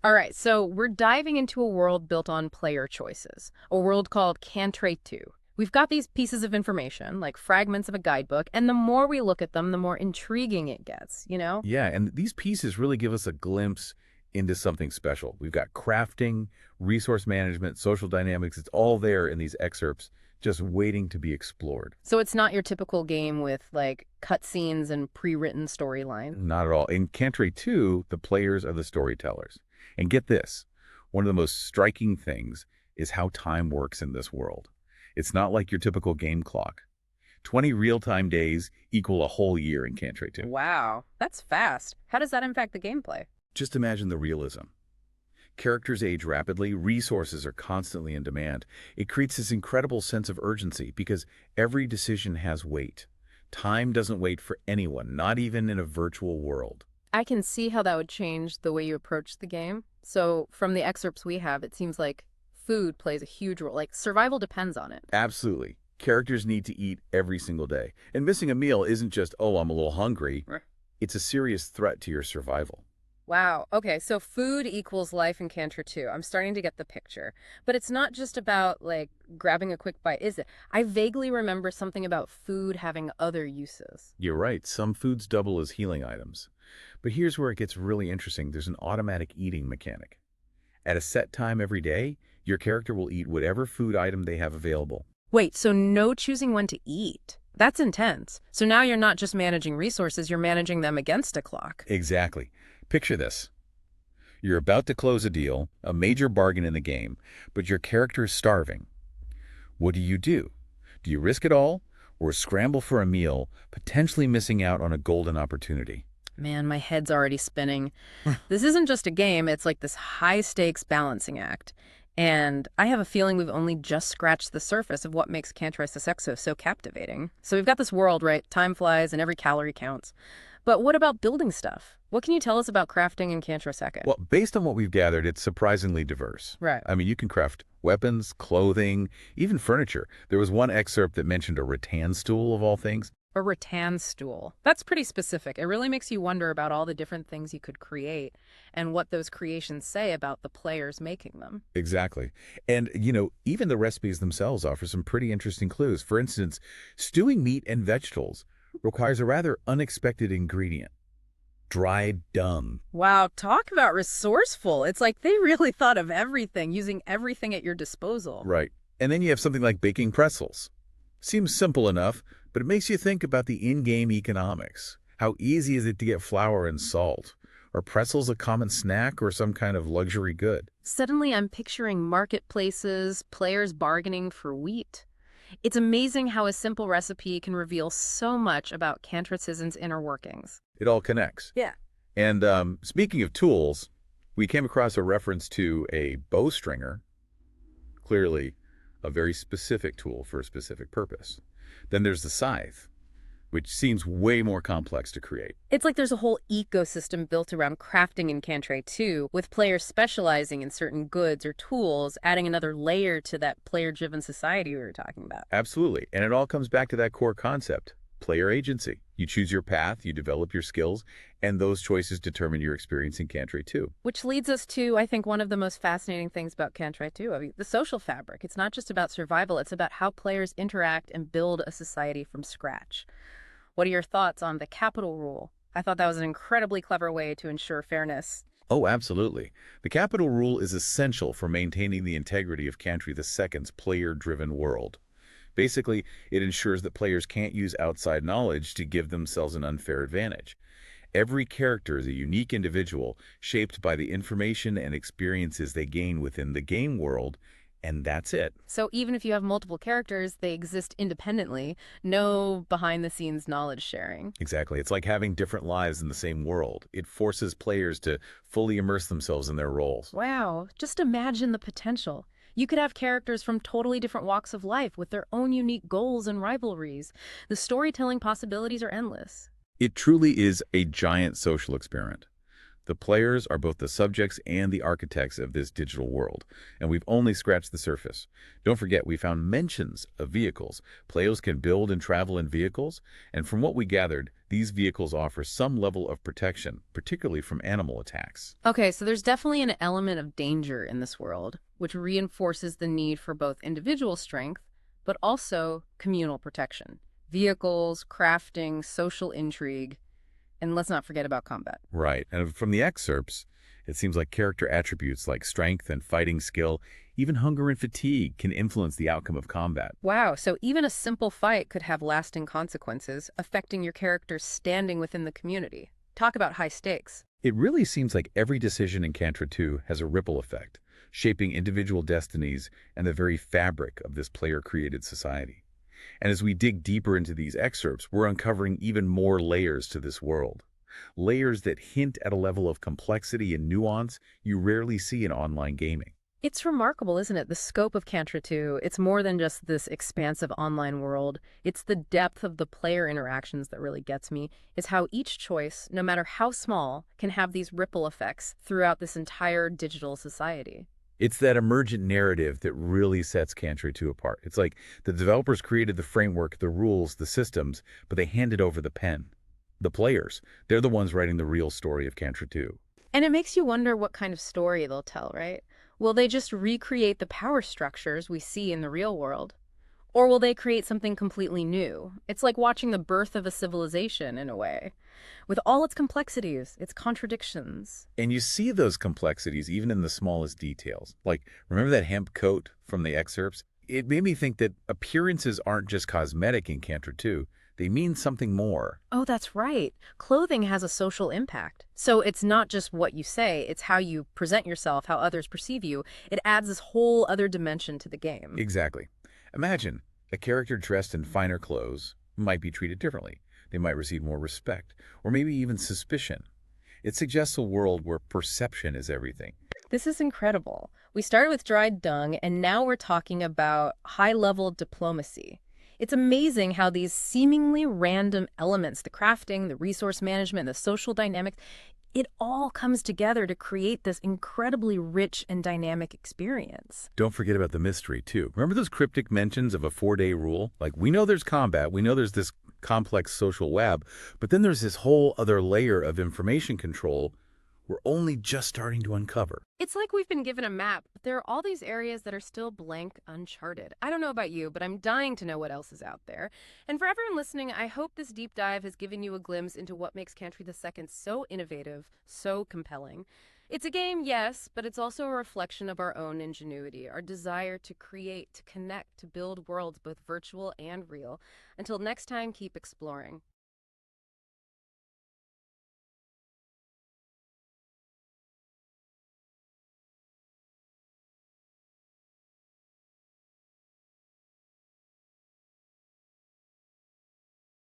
All right, so we're diving into a world built on player choices, a world called Cantr 2. We've got these pieces of information, like fragments of a guidebook, and the more we look at them, the more intriguing it gets, you know? Yeah, and these pieces really give us a glimpse into something special. We've got crafting, resource management, social dynamics. It's all there in these excerpts, just waiting to be explored. So it's not your typical game with, like, cutscenes and pre-written storylines. Not at all. In Cantr 2, the players are the storytellers. And get this, one of the most striking things is how time works in this world. It's not like your typical game clock. 20 real-time days equal a whole year in Cantr 2. Wow, that's fast. How does that impact the gameplay? Just imagine the realism. Characters age rapidly, resources are constantly in demand. It creates this incredible sense of urgency because every decision has weight. Time doesn't wait for anyone, not even in a virtual world. I can see how that would change the way you approach the game. So from the excerpts we have, it seems like food plays a huge role. Like survival depends on it. Absolutely. Characters need to eat every single day. And missing a meal isn't just, oh, I'm a little hungry. Right. It's a serious threat to your survival. Wow. Okay, so food equals life in Cantor 2. I'm starting to get the picture. But it's not just about, like, grabbing a quick bite, is it? I vaguely remember something about food having other uses. You're right, some foods double as healing items. But here's where it gets really interesting. There's an automatic eating mechanic. At a set time every day, your character will eat whatever food item they have available. Wait, so no choosing when to eat? That's intense. So now you're not just managing resources, you're managing them against a clock. Exactly. Picture this. You're about to close a deal, a major bargain in the game, but your character is starving. What do? Do you risk it all or scramble for a meal, potentially missing out on a golden opportunity? Man, my head's already spinning. This isn't just a game, it's like this high-stakes balancing act. And I have a feeling we've only just scratched the surface of what makes Cantr Sexo so captivating. So we've got this world, right? Time flies and every calorie counts. But what about building stuff? What can you tell us about crafting in Cantr Second? Well, based on what we've gathered, it's surprisingly diverse. Right. I mean, you can craft weapons, clothing, even furniture. There was one excerpt that mentioned a rattan stool, of all things. A rattan stool. That's pretty specific. It really makes you wonder about all the different things you could create and what those creations say about the players making them. Exactly. And, even the recipes themselves offer some pretty interesting clues. For instance, stewing meat and vegetables requires a rather unexpected ingredient: dried dung. Wow, talk about resourceful. It's like they really thought of everything, using everything at your disposal. Right. And then you have something like baking pretzels. Seems simple enough, but it makes you think about the in-game economics. How easy is it to get flour and salt? Are pretzels a common snack or some kind of luxury good? Suddenly I'm picturing marketplaces, players bargaining for wheat. It's amazing how a simple recipe can reveal so much about Cantr Citizen's inner workings. It all connects. Yeah. And speaking of tools, we came across a reference to a bowstringer, clearly a very specific tool for a specific purpose. Then there's the scythe, which seems way more complex to create. It's like there's a whole ecosystem built around crafting in Cantr 2, with players specializing in certain goods or tools, adding another layer to that player-driven society we were talking about. Absolutely. And it all comes back to that core concept: player agency. You choose your path, you develop your skills, and those choices determine your experience in Cantr 2. Which leads us to, I think, one of the most fascinating things about Cantr 2, the social fabric. It's not just about survival, it's about how players interact and build a society from scratch. What are your thoughts on the capital rule? I thought that was an incredibly clever way to ensure fairness. Oh, absolutely. The capital rule is essential for maintaining the integrity of Cantr II's player-driven world. Basically, it ensures that players can't use outside knowledge to give themselves an unfair advantage. Every character is a unique individual shaped by the information and experiences they gain within the game world, and that's it. So even if you have multiple characters, they exist independently, no behind-the-scenes knowledge sharing. Exactly. It's like having different lives in the same world. It forces players to fully immerse themselves in their roles. Wow, just imagine the potential. You could have characters from totally different walks of life with their own unique goals and rivalries. The storytelling possibilities are endless. It truly is a giant social experiment. The players are both the subjects and the architects of this digital world, and we've only scratched the surface. Don't forget, we found mentions of vehicles. Players can build and travel in vehicles, and from what we gathered, These vehicles offer some level of protection, particularly from animal attacks. Okay, so there's definitely an element of danger in this world, which reinforces the need for both individual strength, but also communal protection. Vehicles, crafting, social intrigue, and let's not forget about combat. Right. And from the excerpts, it seems like character attributes like strength and fighting skill, even hunger and fatigue, can influence the outcome of combat. Wow, so even a simple fight could have lasting consequences, affecting your character's standing within the community. Talk about high stakes. It really seems like every decision in Cantr 2 has a ripple effect, shaping individual destinies and the very fabric of this player-created society. And as we dig deeper into these excerpts, we're uncovering even more layers to this world. Layers that hint at a level of complexity and nuance you rarely see in online gaming. It's remarkable, isn't it? The scope of Cantr 2. It's more than just this expansive online world. It's the depth of the player interactions that really gets me. Is how each choice, no matter how small, can have these ripple effects throughout this entire digital society. It's that emergent narrative that really sets Cantr 2 apart. It's like the developers created the framework, the rules, the systems, but they handed over the pen. The players, they're the ones writing the real story of Cantr 2. And it makes you wonder what kind of story they'll tell, right? Will they just recreate the power structures we see in the real world? Or will they create something completely new? It's like watching the birth of a civilization in a way, with all its complexities, its contradictions. And you see those complexities even in the smallest details. Like, remember that hemp coat from the excerpts? It made me think that appearances aren't just cosmetic in Cantr 2. They mean something more. Oh, that's right. Clothing has a social impact. So it's not just what you say, it's how you present yourself, how others perceive you. It adds this whole other dimension to the game. Exactly. Imagine a character dressed in finer clothes might be treated differently. They might receive more respect, or maybe even suspicion. It suggests a world where perception is everything. This is incredible. We started with dried dung, and now we're talking about high-level diplomacy. It's amazing how these seemingly random elements, the crafting, the resource management, the social dynamics, it all comes together to create this incredibly rich and dynamic experience. Don't forget about the mystery, too. Remember those cryptic mentions of a 4-day rule? Like, we know there's combat, we know there's this complex social web, but then there's this whole other layer of information control we're only just starting to uncover. It's like we've been given a map, but there are all these areas that are still blank, uncharted. I don't know about you, but I'm dying to know what else is out there. And for everyone listening, I hope this deep dive has given you a glimpse into what makes Cantr II so innovative, so compelling. It's a game, yes, but it's also a reflection of our own ingenuity, our desire to create, to connect, to build worlds both virtual and real. Until next time, keep exploring.